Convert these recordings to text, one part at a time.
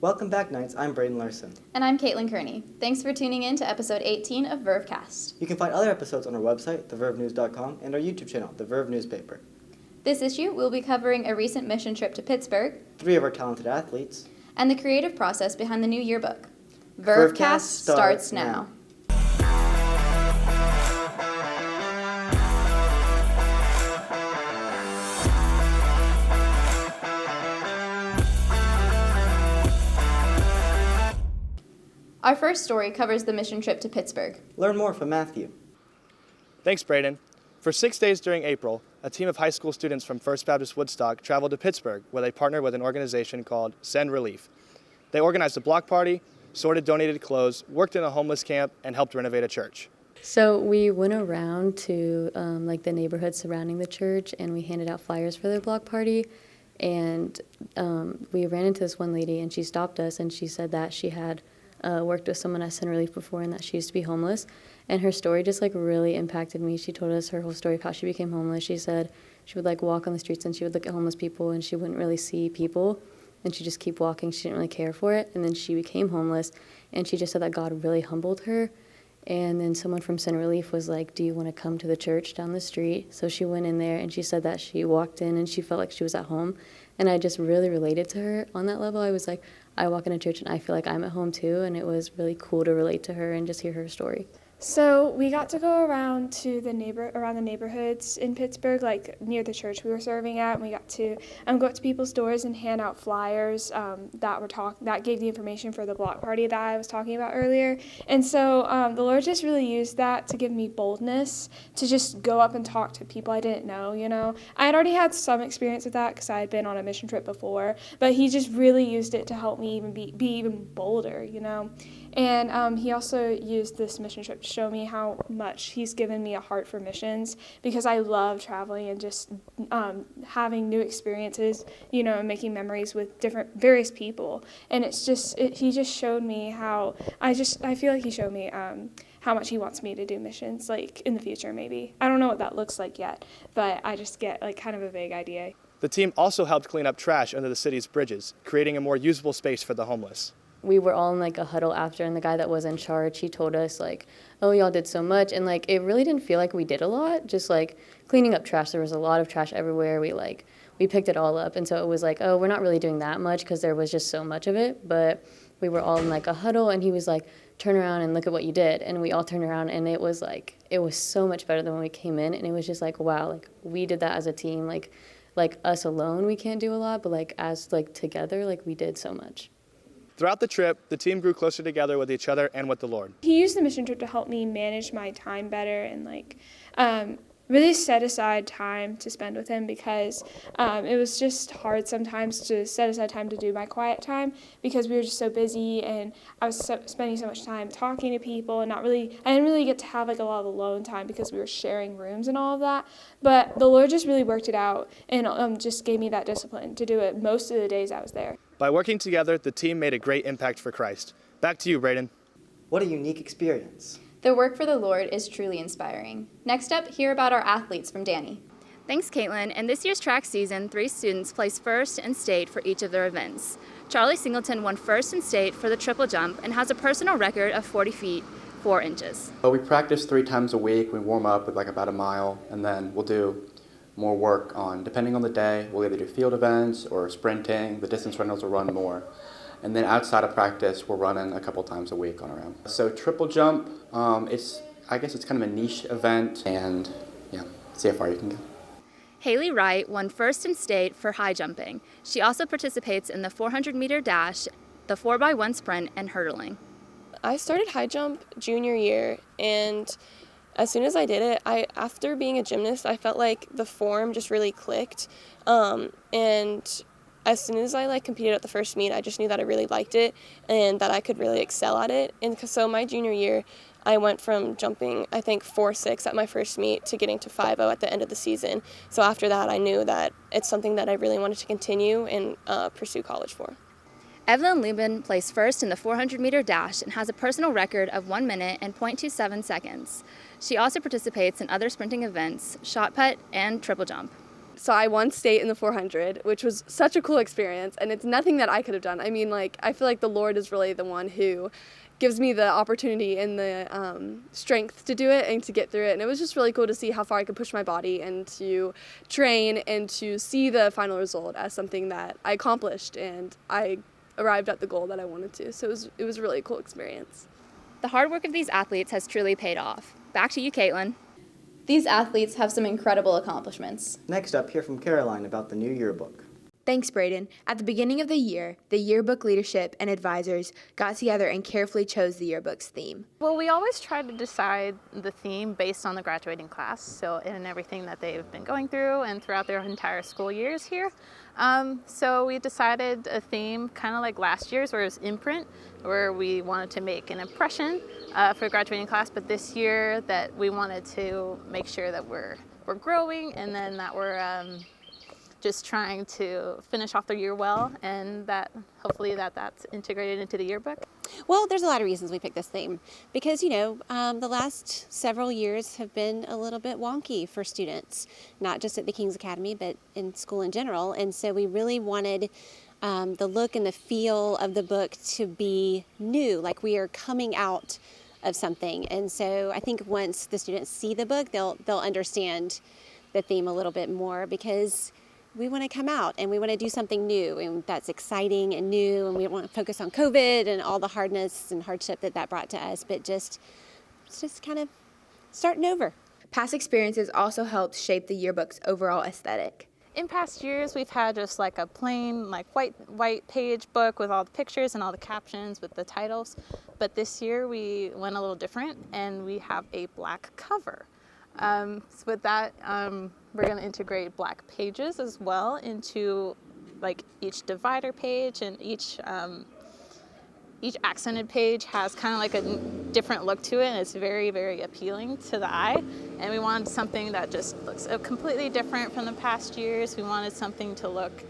Welcome back, Knights. I'm Braden Larson. And I'm Caitlin Kearney. Thanks for tuning in to episode 18 of Vervecast. You can find other episodes on our website, thevervenews.com, and our YouTube channel, The Verve Newspaper. This issue, we'll be covering a recent mission trip to Pittsburgh, 3 of our talented athletes, and the creative process behind the new yearbook. Vervecast starts now. Our first story covers the mission trip to Pittsburgh. Learn more from Matthew. Thanks, Braden. For 6 days during April, a team of high school students from First Baptist Woodstock traveled to Pittsburgh, where they partnered with an organization called Send Relief. They organized a block party, sorted donated clothes, worked in a homeless camp, and helped renovate a church. So we went around to the neighborhood surrounding the church, and we handed out flyers for their block party. And we ran into this one lady, and she stopped us, and she said that she had worked with someone at Send Relief before and that she used to be homeless. And her story just really impacted me. She told us her whole story of how she became homeless. She said she would walk on the streets and she would look at homeless people and she wouldn't really see people. And she'd just keep walking. She didn't really care for it. And then she became homeless. And she just said that God really humbled her. And then someone from Send Relief was like, do you want to come to the church down the street? So she went in there and she said that she walked in and she felt like she was at home. And I just really related to her on that level. I was like, I walk in a church and I feel like I'm at home too. And it was really cool to relate to her and just hear her story. So we got to go around to the neighborhoods in Pittsburgh, near the church we were serving at, and we got to go up to people's doors and hand out flyers that gave the information for the block party that I was talking about earlier. And so the Lord just really used that to give me boldness to just go up and talk to people I didn't know. I had already had some experience with that because I had been on a mission trip before, but He just really used it to help me even be even bolder. And He also used this mission trip to show me how much He's given me a heart for missions, because I love traveling and just having new experiences, and making memories with various people. And He just showed me how, I feel like He showed me how much He wants me to do missions, in the future maybe. I don't know what that looks like yet, but I just get kind of a vague idea. The team also helped clean up trash under the city's bridges, creating a more usable space for the homeless. We were all in a huddle after, and the guy that was in charge, he told us oh, y'all did so much. And it really didn't feel like we did a lot, just cleaning up trash. There was a lot of trash everywhere. We picked it all up. And so it was oh, we're not really doing that much because there was just so much of it. But we were all in a huddle, and he was turn around and look at what you did. And we all turned around, and it was so much better than when we came in. And it was just wow, we did that as a team. Like us alone, we can't do a lot, but as together, we did so much. Throughout the trip, the team grew closer together with each other and with the Lord. He used the mission trip to help me manage my time better and really set aside time to spend with Him, because it was just hard sometimes to set aside time to do my quiet time because we were just so busy, and I was spending so much time talking to people and I didn't really get to have a lot of alone time because we were sharing rooms and all of that. But the Lord just really worked it out and just gave me that discipline to do it most of the days I was there. By working together, the team made a great impact for Christ. Back to you, Braden. What a unique experience. The work for the Lord is truly inspiring. Next up, hear about our athletes from Danny. Thanks, Caitlin. In this year's track season, 3 students placed first in state for each of their events. Charlie Singelton won first in state for the triple jump and has a personal record of 40 feet, 4 inches. Well, we practice 3 times a week. We warm up with about a mile, and then we'll do more work on, depending on the day, we'll either do field events or sprinting. The distance runners will run more. And then outside of practice, we're running a couple times a week on our own. So triple jump, I guess it's kind of a niche event, and see how far you can go. Hailey Wright won first in state for high jumping. She also participates in the 400-meter dash, the 4x1 sprint, and hurdling. I started high jump junior year, and as soon as I did it, after being a gymnast, I felt like the form just really clicked. And as soon as I competed at the first meet, I just knew that I really liked it and that I could really excel at it. And so my junior year, I went from jumping, I think, 4.6 at my first meet to getting to 5.0 at the end of the season. So after that, I knew that it's something that I really wanted to continue and pursue college for. Evelyn Lubben placed first in the 400-meter dash and has a personal record of 1 minute and 0.27 seconds. She also participates in other sprinting events, shot put, and triple jump. So I won state in the 400, which was such a cool experience, and it's nothing that I could have done. I mean, like, I feel like the Lord is really the one who gives me the opportunity and the strength to do it and to get through it. And it was just really cool to see how far I could push my body and to train and to see the final result as something that I accomplished, and I arrived at the goal that I wanted to. So it was a really cool experience. The hard work of these athletes has truly paid off. Back to you, Caitlin. These athletes have some incredible accomplishments. Next up, hear from Caroline about the new yearbook. Thanks, Brayden. At the beginning of the year, the yearbook leadership and advisors got together and carefully chose the yearbook's theme. Well, we always try to decide the theme based on the graduating class, so and everything that they've been going through and throughout their entire school years here. So we decided a theme kind of like last year's, where it was imprint, where we wanted to make an impression for the graduating class, but this year that we wanted to make sure that we're growing, and then that we're just trying to finish off the year well, and that hopefully that's integrated into the yearbook. Well, there's a lot of reasons we picked this theme because, the last several years have been a little bit wonky for students, not just at the King's Academy, but in school in general. And so we really wanted the look and the feel of the book to be new, like we are coming out of something. And so I think once the students see the book, they'll understand the theme a little bit more, because we want to come out and we want to do something new, and that's exciting and new, and we don't want to focus on COVID and all the hardness and hardship that brought to us, but just kind of starting over. Past experiences also helped shape the yearbook's overall aesthetic. In past years, we've had just like a plain white page book with all the pictures and all the captions with the titles, but this year we went a little different and we have a black cover. So with that, we're going to integrate black pages as well into like each divider page, and each accented page has kind of like a different look to it, and it's very, very appealing to the eye. And we wanted something that just looks completely different from the past years. We wanted something to look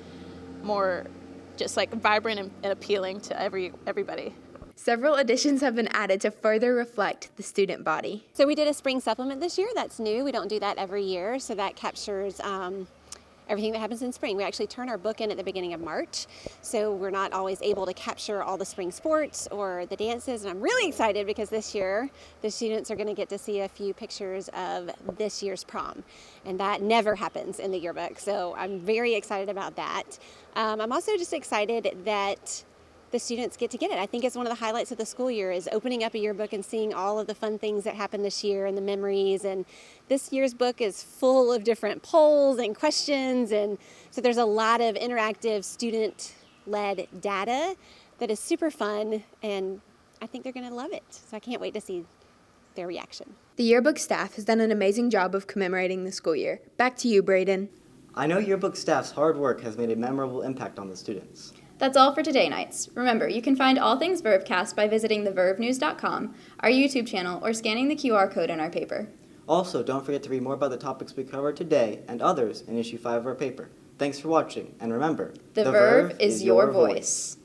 more just like vibrant and appealing to everybody. Several additions have been added to further reflect the student body. So we did a spring supplement this year. That's new. We don't do that every year. So that captures everything that happens in spring. We actually turn our book in at the beginning of March. So we're not always able to capture all the spring sports or the dances. And I'm really excited because this year the students are going to get to see a few pictures of this year's prom. And that never happens in the yearbook. So I'm very excited about that. I'm also just excited that the students get to get it. I think it's one of the highlights of the school year is opening up a yearbook and seeing all of the fun things that happened this year and the memories. And this year's book is full of different polls and questions. And so there's a lot of interactive student-led data that is super fun. And I think they're going to love it. So I can't wait to see their reaction. The yearbook staff has done an amazing job of commemorating the school year. Back to you, Brayden. I know yearbook staff's hard work has made a memorable impact on the students. That's all for today, Knights. Remember, you can find all things Vervecast by visiting thevervenews.com, our YouTube channel, or scanning the QR code in our paper. Also, don't forget to read more about the topics we covered today and others in issue 5 of our paper. Thanks for watching, and remember, The Verve is your voice.